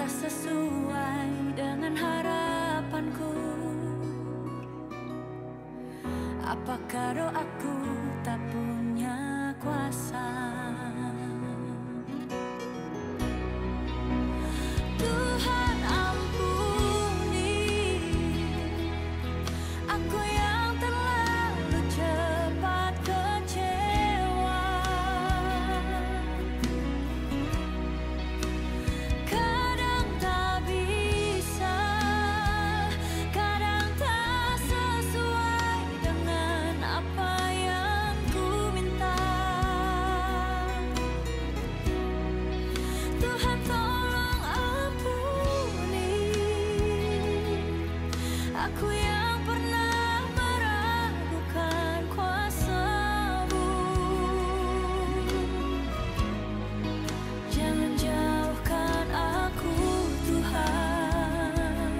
sesuai dengan harapanku. Apakah doaku tak punya kuasa? Tuhan ampuni aku yang terlalu cepat kecewa. Kadang tak bisa, kadang tak sesuai dengan apa yang ku minta. Tuhan tolong ampuni aku yang pernah meragukan kuasa-Mu. Jangan jauhkan aku Tuhan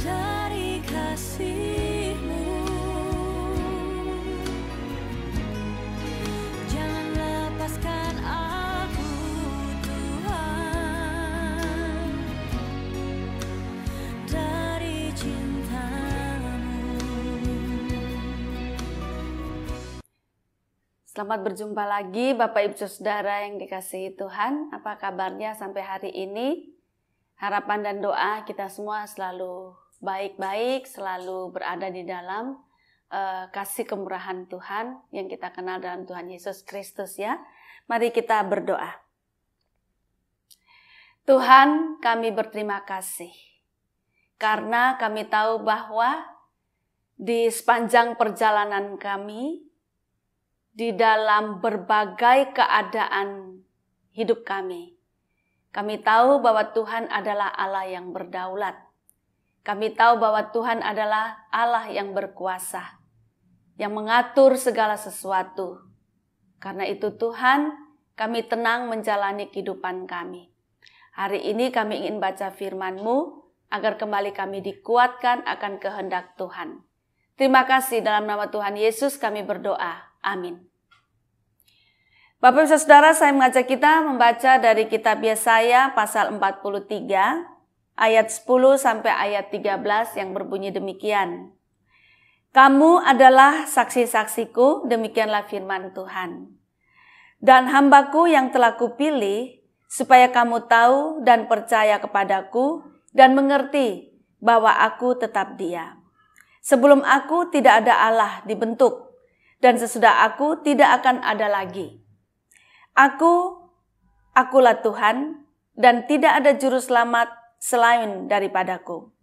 dari kasih-Mu. Jangan lepaskan aku Tuhan dari cinta-Mu. Selamat berjumpa lagi Bapak Ibu Saudara yang dikasihi Tuhan. Apa kabarnya sampai hari ini? Harapan dan doa kita semua selalu baik-baik, selalu berada di dalam kasih kemurahan Tuhan yang kita kenal dalam Tuhan Yesus Kristus ya. Mari kita berdoa. Tuhan, kami berterima kasih karena kami tahu bahwa di sepanjang perjalanan kami, di dalam berbagai keadaan hidup kami tahu bahwa Tuhan adalah Allah yang berdaulat. Kami tahu bahwa Tuhan adalah Allah yang berkuasa, yang mengatur segala sesuatu. Karena itu Tuhan, kami tenang menjalani kehidupan kami. Hari ini kami ingin baca firman-Mu, agar kembali kami dikuatkan akan kehendak Tuhan. Terima kasih, dalam nama Tuhan Yesus kami berdoa. Amin. Bapak Ibu Saudara, saya mengajak kita membaca dari kitab Yesaya pasal 43 ayat 10 sampai ayat 13 yang berbunyi demikian. Kamu adalah saksi-saksiku, demikianlah firman Tuhan. Dan hambaku yang telah kupilih, supaya kamu tahu dan percaya kepadaku dan mengerti bahwa aku tetap Dia. Sebelum aku tidak ada Allah dibentuk, dan sesudah aku tidak akan ada lagi. Akulah Tuhan, dan tidak ada juru selamat selain daripadaku.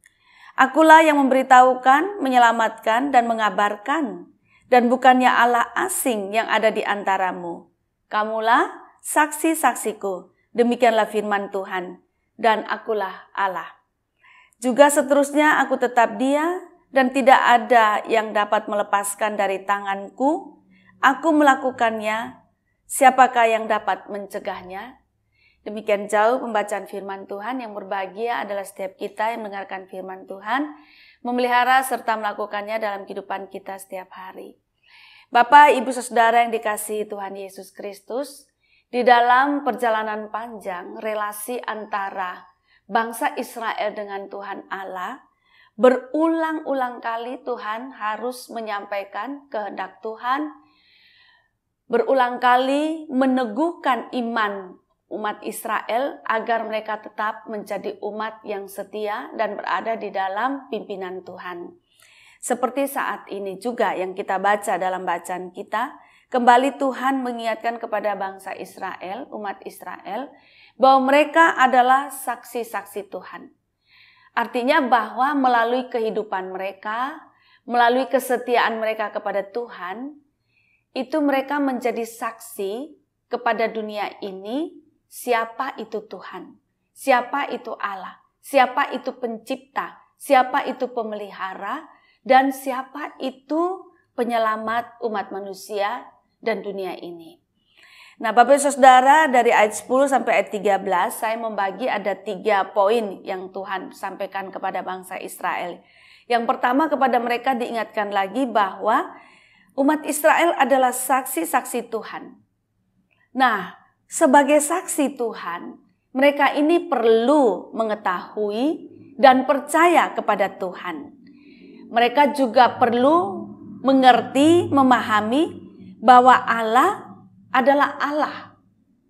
Akulah yang memberitahukan, menyelamatkan, dan mengabarkan, dan bukannya Allah asing yang ada di antaramu. Kamulah saksi-saksiku, demikianlah firman Tuhan, dan akulah Allah. Juga seterusnya aku tetap Dia, dan tidak ada yang dapat melepaskan dari tanganku. Aku melakukannya, siapakah yang dapat mencegahnya? Demikian jauh pembacaan firman Tuhan. Yang berbahagia adalah setiap kita yang mendengarkan firman Tuhan, memelihara serta melakukannya dalam kehidupan kita setiap hari. Bapak, Ibu, Saudara yang dikasihi Tuhan Yesus Kristus, di dalam perjalanan panjang relasi antara bangsa Israel dengan Tuhan Allah, berulang-ulang kali Tuhan harus menyampaikan kehendak Tuhan, berulang kali meneguhkan iman umat Israel agar mereka tetap menjadi umat yang setia dan berada di dalam pimpinan Tuhan. Seperti saat ini juga yang kita baca dalam bacaan kita, kembali Tuhan mengingatkan kepada bangsa Israel, umat Israel, bahwa mereka adalah saksi-saksi Tuhan. Artinya bahwa melalui kehidupan mereka, melalui kesetiaan mereka kepada Tuhan, itu mereka menjadi saksi kepada dunia ini, siapa itu Tuhan, siapa itu Allah, siapa itu pencipta, siapa itu pemelihara, dan siapa itu penyelamat umat manusia dan dunia ini. Nah, Bapak Ibu Saudara, dari ayat 10 sampai ayat 13, saya membagi ada 3 poin yang Tuhan sampaikan kepada bangsa Israel. Yang pertama, kepada mereka diingatkan lagi bahwa umat Israel adalah saksi-saksi Tuhan. Nah, sebagai saksi Tuhan, mereka ini perlu mengetahui dan percaya kepada Tuhan. Mereka juga perlu mengerti, memahami bahwa Allah adalah Allah.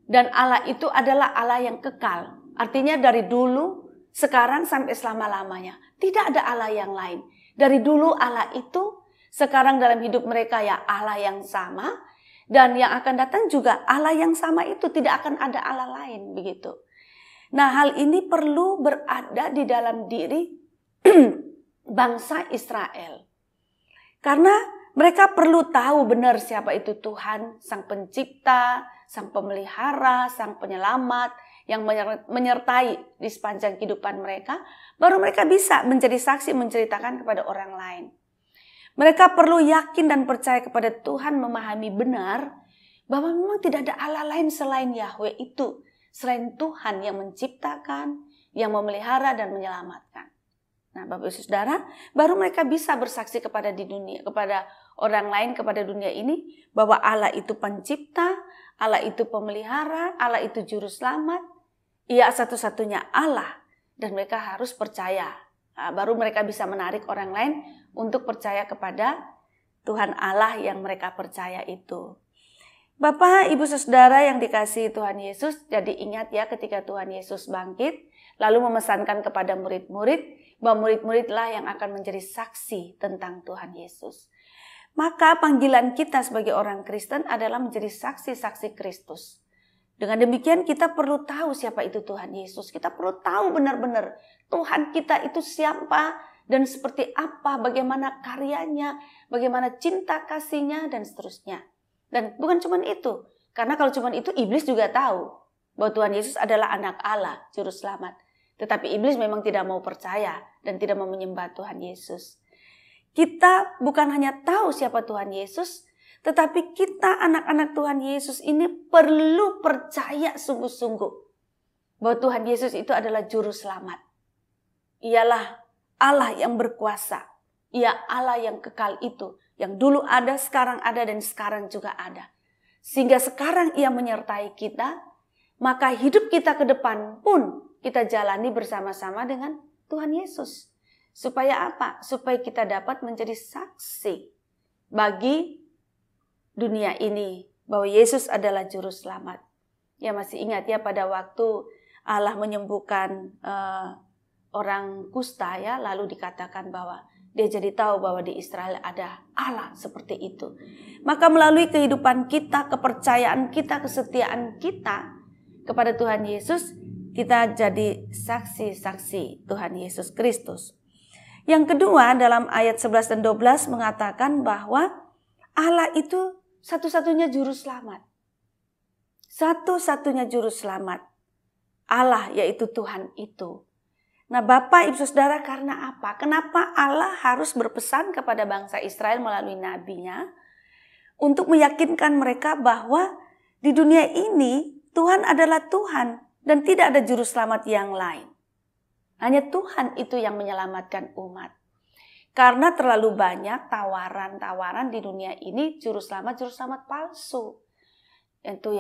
Dan Allah itu adalah Allah yang kekal. Artinya dari dulu, sekarang sampai selama-lamanya. Tidak ada Allah yang lain. Dari dulu Allah itu, sekarang dalam hidup mereka ya Allah yang sama. Dan yang akan datang juga Allah yang sama itu, tidak akan ada Allah lain begitu. Nah, hal ini perlu berada di dalam diri bangsa Israel. Karena mereka perlu tahu benar siapa itu Tuhan, Sang Pencipta, Sang Pemelihara, Sang Penyelamat yang menyertai di sepanjang kehidupan mereka. Baru mereka bisa menjadi saksi menceritakan kepada orang lain. Mereka perlu yakin dan percaya kepada Tuhan, memahami benar bahwa memang tidak ada Allah lain selain Yahweh itu. Selain Tuhan yang menciptakan, yang memelihara dan menyelamatkan. Nah, Bapak Ibu Saudara, baru mereka bisa bersaksi kepada di dunia, kepada orang lain, kepada dunia ini bahwa Allah itu pencipta, Allah itu pemelihara, Allah itu juru selamat. Ia satu-satunya Allah dan mereka harus percaya. Nah, baru mereka bisa menarik orang lain untuk percaya kepada Tuhan Allah yang mereka percaya itu. Bapak, Ibu, Saudara yang dikasihi Tuhan Yesus, jadi ingat ya ketika Tuhan Yesus bangkit, lalu memesankan kepada murid-murid, bahwa murid-muridlah yang akan menjadi saksi tentang Tuhan Yesus. Maka panggilan kita sebagai orang Kristen adalah menjadi saksi-saksi Kristus. Dengan demikian kita perlu tahu siapa itu Tuhan Yesus. Kita perlu tahu benar-benar Tuhan kita itu siapa dan seperti apa, bagaimana karyanya, bagaimana cinta kasihnya dan seterusnya. Dan bukan cuma itu, karena kalau cuma itu iblis juga tahu bahwa Tuhan Yesus adalah anak Allah, juru selamat. Tetapi iblis memang tidak mau percaya dan tidak mau menyembah Tuhan Yesus. Kita bukan hanya tahu siapa Tuhan Yesus, tetapi kita anak-anak Tuhan Yesus ini perlu percaya sungguh-sungguh bahwa Tuhan Yesus itu adalah juru selamat. Ialah Allah yang berkuasa. Ia Allah yang kekal itu. Yang dulu ada, sekarang ada, dan sekarang juga ada. Sehingga sekarang ia menyertai kita, maka hidup kita ke depan pun kita jalani bersama-sama dengan Tuhan Yesus. Supaya apa? Supaya kita dapat menjadi saksi bagi dunia ini bahwa Yesus adalah juru selamat. Ya masih ingat ya pada waktu Allah menyembuhkan orang kusta ya, lalu dikatakan bahwa dia jadi tahu bahwa di Israel ada Allah seperti itu. Maka melalui kehidupan kita, kepercayaan kita, kesetiaan kita kepada Tuhan Yesus, kita jadi saksi-saksi Tuhan Yesus Kristus. Yang kedua, dalam ayat 11 dan 12 mengatakan bahwa Allah itu satu-satunya juru selamat. Satu-satunya juru selamat. Allah yaitu Tuhan itu. Nah, Bapak, Ibu, Saudara, karena apa? Kenapa Allah harus berpesan kepada bangsa Israel melalui nabinya untuk meyakinkan mereka bahwa di dunia ini Tuhan adalah Tuhan dan tidak ada juru selamat yang lain. Hanya Tuhan itu yang menyelamatkan umat. Karena terlalu banyak tawaran-tawaran di dunia ini juru selamat palsu. Yaitu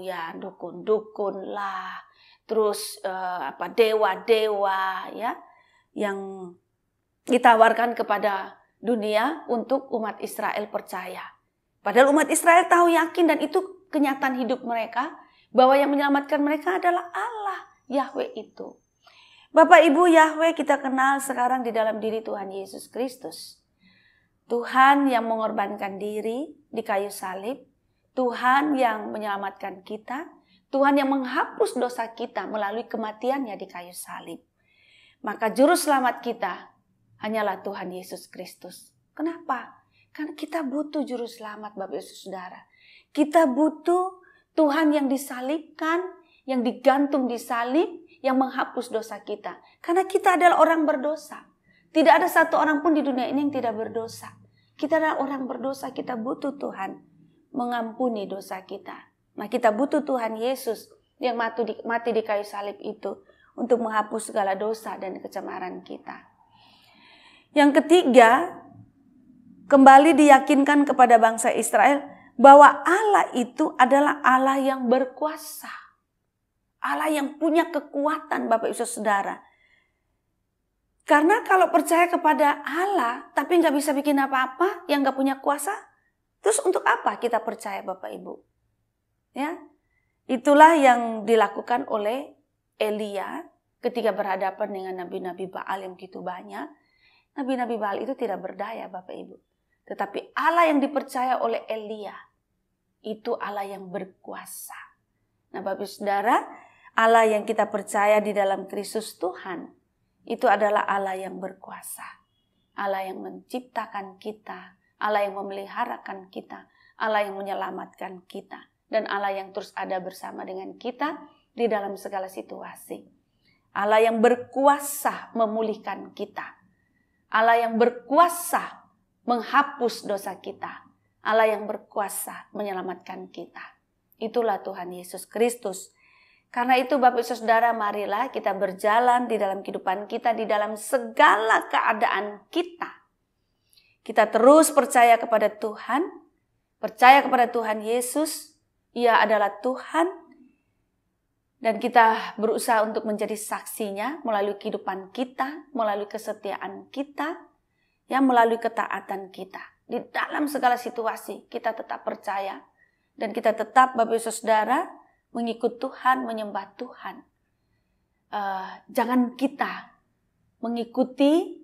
ya dukun-dukun lah. Terus dewa-dewa ya yang ditawarkan kepada dunia untuk umat Israel percaya. Padahal umat Israel tahu, yakin, dan itu kenyataan hidup mereka bahwa yang menyelamatkan mereka adalah Allah, Yahweh itu. Bapak Ibu, Yahweh kita kenal sekarang di dalam diri Tuhan Yesus Kristus. Tuhan yang mengorbankan diri di kayu salib, Tuhan yang menyelamatkan kita, Tuhan yang menghapus dosa kita melalui kematiannya di kayu salib. Maka juru selamat kita hanyalah Tuhan Yesus Kristus. Kenapa? Karena kita butuh juru selamat, Bapak Ibu Saudara. Kita butuh Tuhan yang disalibkan, yang digantung di salib, yang menghapus dosa kita. Karena kita adalah orang berdosa. Tidak ada satu orang pun di dunia ini yang tidak berdosa. Kita adalah orang berdosa, kita butuh Tuhan mengampuni dosa kita. Nah, kita butuh Tuhan Yesus yang mati di kayu salib itu untuk menghapus segala dosa dan kecemaran kita. Yang ketiga, kembali diyakinkan kepada bangsa Israel bahwa Allah itu adalah Allah yang berkuasa. Allah yang punya kekuatan, Bapak Ibu Saudara. Karena kalau percaya kepada Allah tapi nggak bisa bikin apa-apa, yang nggak punya kuasa, terus untuk apa kita percaya, Bapak Ibu? Ya, itulah yang dilakukan oleh Elia ketika berhadapan dengan nabi-nabi Baal yang begitu banyak. Nabi-nabi Baal itu tidak berdaya, Bapak Ibu. Tetapi Allah yang dipercaya oleh Elia itu Allah yang berkuasa. Nah, Bapak Ibu Saudara, Allah yang kita percaya di dalam Kristus Tuhan itu adalah Allah yang berkuasa. Allah yang menciptakan kita, Allah yang memeliharakan kita, Allah yang menyelamatkan kita, dan Allah yang terus ada bersama dengan kita di dalam segala situasi. Allah yang berkuasa memulihkan kita. Allah yang berkuasa menghapus dosa kita. Allah yang berkuasa menyelamatkan kita. Itulah Tuhan Yesus Kristus. Karena itu Bapak Ibu Saudara, marilah kita berjalan di dalam kehidupan kita, di dalam segala keadaan kita. Kita terus percaya kepada Tuhan, percaya kepada Tuhan Yesus. Ia adalah Tuhan. Dan kita berusaha untuk menjadi saksinya melalui kehidupan kita, melalui kesetiaan kita, yang melalui ketaatan kita. Di dalam segala situasi kita tetap percaya. Dan kita tetap, Bapak Ibu Saudara, mengikut Tuhan, menyembah Tuhan. Jangan kita mengikuti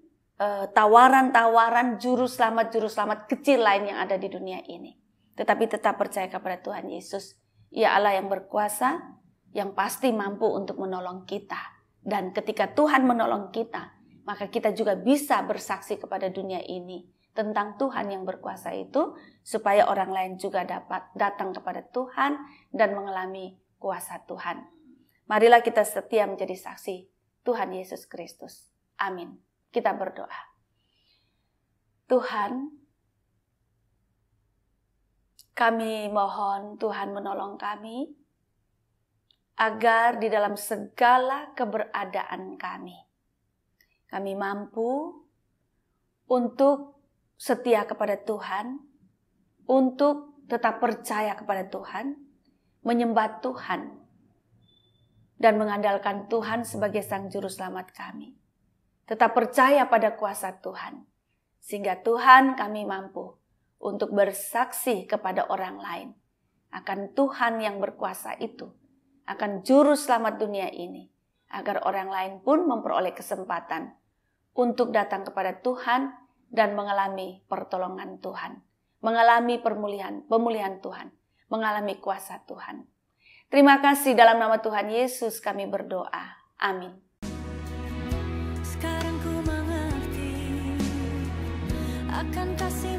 tawaran-tawaran juru selamat kecil lain yang ada di dunia ini. Tetapi tetap percaya kepada Tuhan Yesus. Ia Allah yang berkuasa, yang pasti mampu untuk menolong kita. Dan ketika Tuhan menolong kita, maka kita juga bisa bersaksi kepada dunia ini tentang Tuhan yang berkuasa itu, supaya orang lain juga dapat datang kepada Tuhan dan mengalami kuasa Tuhan. Marilah kita setia menjadi saksi Tuhan Yesus Kristus. Amin. Kita berdoa. Tuhan, kami mohon Tuhan menolong kami, agar di dalam segala keberadaan kami mampu untuk setia kepada Tuhan, untuk tetap percaya kepada Tuhan, menyembah Tuhan, dan mengandalkan Tuhan sebagai Sang Juru Selamat kami. Tetap percaya pada kuasa Tuhan, sehingga Tuhan kami mampu untuk bersaksi kepada orang lain akan Tuhan yang berkuasa itu, akan Juru Selamat dunia ini, agar orang lain pun memperoleh kesempatan untuk datang kepada Tuhan dan mengalami pertolongan Tuhan, mengalami pemulihan Tuhan, mengalami kuasa Tuhan. Terima kasih, dalam nama Tuhan Yesus kami berdoa. Amin. Sekarang ku mengerti akan kasih